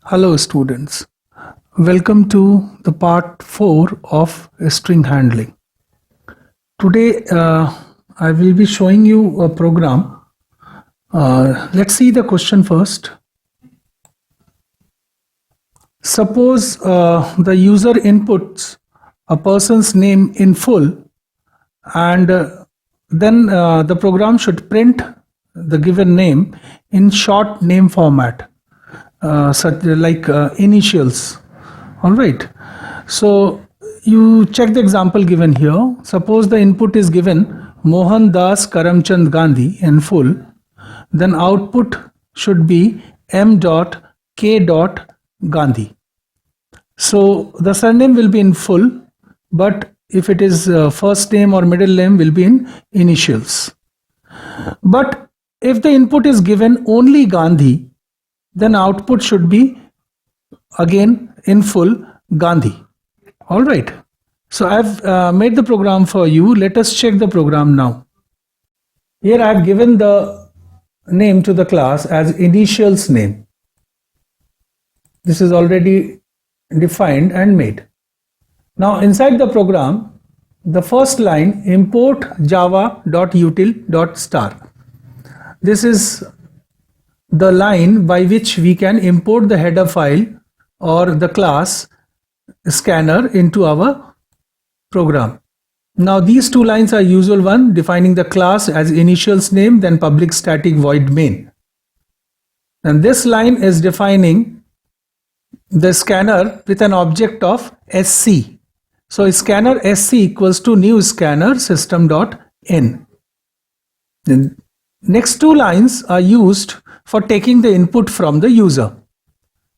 Hello students, welcome to the part 4 of string handling. Today I will be showing you a program. Let's see the question first. Suppose the user inputs a person's name in full and then the program should print the given name in short name format. Such like initials. All right, so you check the example given here. Suppose the input is given Mohan Das Karamchand Gandhi in full, then output should be m.k. Gandhi. So the surname will be in full, but if it is first name or middle name will be in initials. But if the input is given only Gandhi, then output should be again in full Gandhi. All right. So I've made the program for you. Let us check the program now. Here I've given the name to the class as initials name. This is already defined and made. Now inside the program, the first line import java.util.star. This is the line by which we can import the header file or the class scanner into our program. Now these two lines are usual one, defining the class as initials name, then public static void main. And this line is defining the scanner with an object of sc. So scanner sc equals to new scanner system.in. Then next two lines are used for taking the input from the user.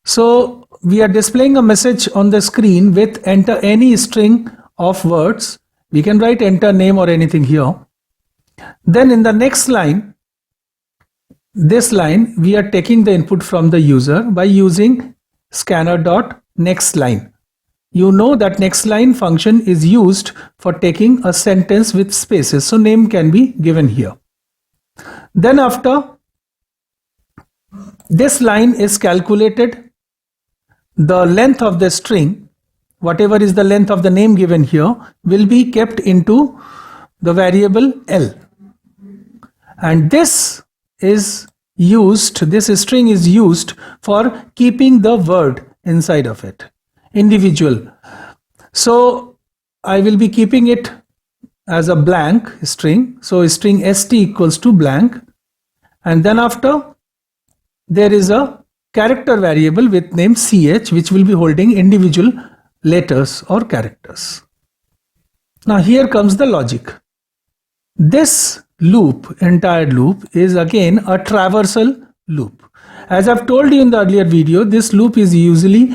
So we are displaying a message on the screen with enter any string of words. We can write enter name or anything here. Then in the next line, this line, we are taking the input from the user by using scanner.nextLine. You know that nextLine function is used for taking a sentence with spaces. So name can be given here. Then after this line is calculated, the length of the string, whatever is the length of the name given here, will be kept into the variable L. And this is used, this string is used for keeping the word inside of it, individual. So I will be keeping it as a blank string. So string st equals to blank. And then after, there is a character variable with name ch, which will be holding individual letters or characters. Now here comes the logic. This loop, entire loop, is again a traversal loop. As I've told you in the earlier video, this loop is usually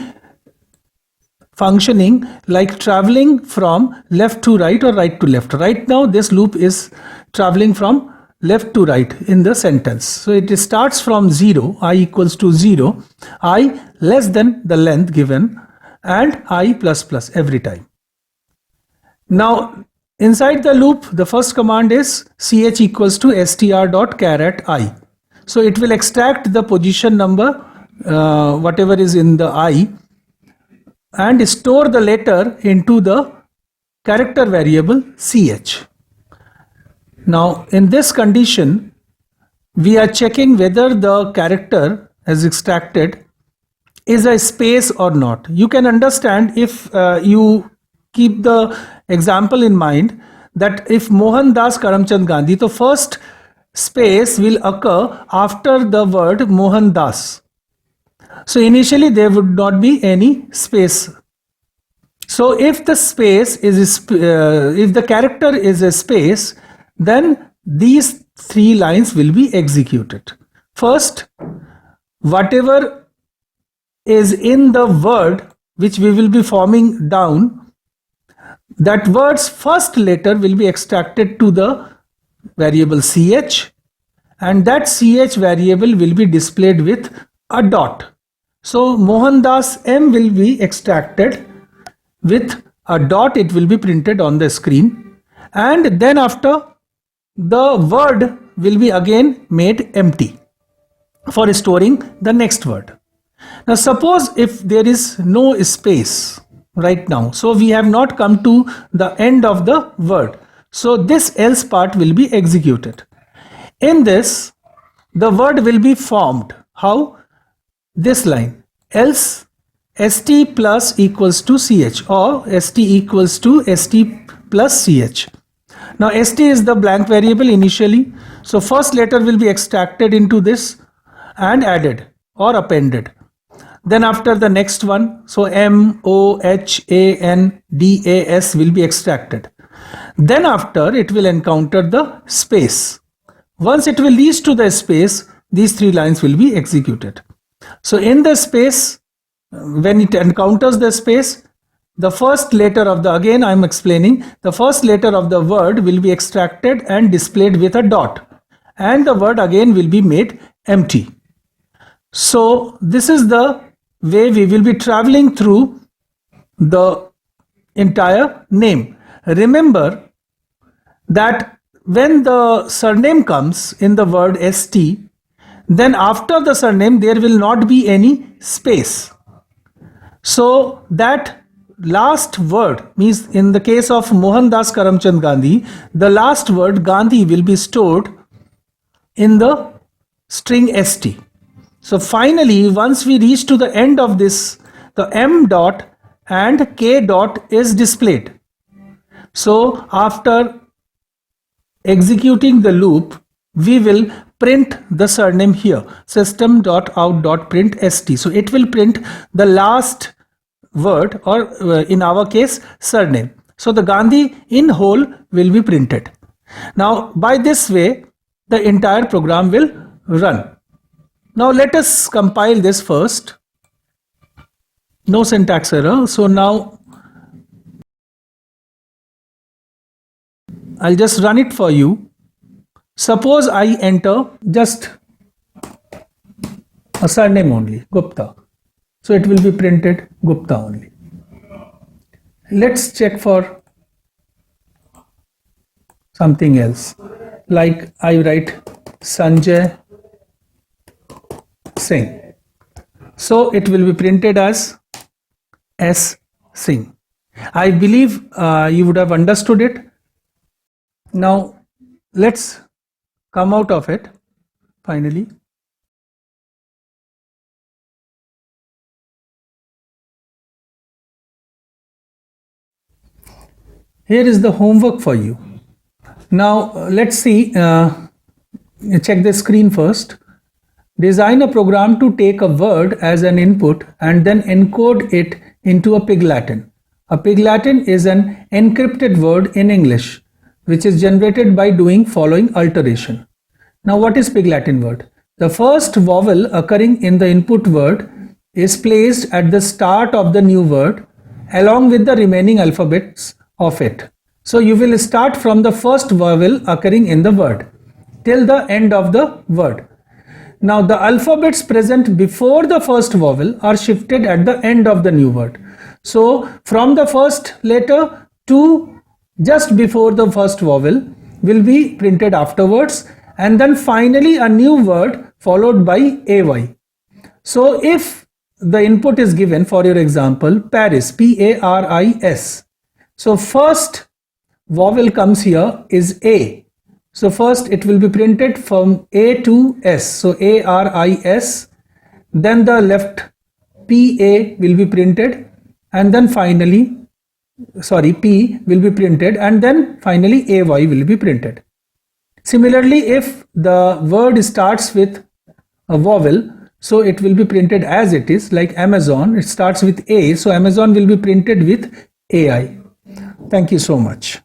functioning like traveling from left to right or right to left. Right now this loop is traveling from left to right in the sentence. So it starts from 0, I equals to 0, I less than the length given, and I plus plus every time. Now inside the loop, the first command is ch equals to str.char I. So it will extract the position number, whatever is in the I, and store the letter into the character variable ch. Now in this condition, we are checking whether the character as extracted is a space or not. You can understand if you keep the example in mind that if Mohan Das Karamchand Gandhi, the first space will occur after the word Mohan Das. So initially there would not be any space. So if the space is if the character is a space, then these three lines will be executed. First, whatever is in the word which we will be forming down, that word's first letter will be extracted to the variable ch, and that ch variable will be displayed with a dot. So Mohan Das M will be extracted with a dot, it will be printed on the screen, and then after the word will be again made empty for storing the next word. Now suppose if there is no space right now, so we have not come to the end of the word, so this else part will be executed. In this, the word will be formed. How? This line, else st plus equals to ch, or st equals to st plus ch. Now st is the blank variable initially, so first letter will be extracted into this and added or appended. Then after the next one, so M, O, H, A, N, D, A, S will be extracted. Then after it will encounter the space. Once it will reach to the space, these three lines will be executed. So in the space, when it encounters the space, the first letter of the, again I am explaining, the first letter of the word will be extracted and displayed with a dot, and the word again will be made empty. So this is the way we will be traveling through the entire name. Remember that when the surname comes in the word st, then after the surname there will not be any space. So that last word, means in the case of Mohandas Karamchand Gandhi, the last word Gandhi will be stored in the string st. So finally, once we reach to the end of this, the m dot and k dot is displayed. So after executing the loop, we will print the surname here, system.out.print st. So it will print the last word, or in our case surname. So the Gandhi in whole will be printed. Now by this way the entire program will run. Now let us compile this first. No syntax error. So now I'll just run it for you. Suppose I enter just a surname only, Gupta. So it will be printed Gupta only. Let's check for something else. Like I write Sanjay Singh. So it will be printed as S Singh. I believe you would have understood it. Now let's come out of it finally. Here is the homework for you. Now let's see, check the screen first. Design a program to take a word as an input and then encode it into a Pig Latin. A Pig Latin is an encrypted word in English which is generated by doing following alteration. Now what is Pig Latin word? The first vowel occurring in the input word is placed at the start of the new word along with the remaining alphabets of it. So you will start from the first vowel occurring in the word till the end of the word. Now the alphabets present before the first vowel are shifted at the end of the new word. So from the first letter to just before the first vowel will be printed afterwards, and then finally a new word followed by AY. So if the input is given, for your example, Paris, Paris. So first vowel comes here is A. So first it will be printed from A to S. So ARIS. Then the left PA will be printed, and then finally, P will be printed, and then finally AY will be printed. Similarly, if the word starts with a vowel, so it will be printed as it is, like Amazon, it starts with A, so Amazon will be printed with AI. Thank you so much.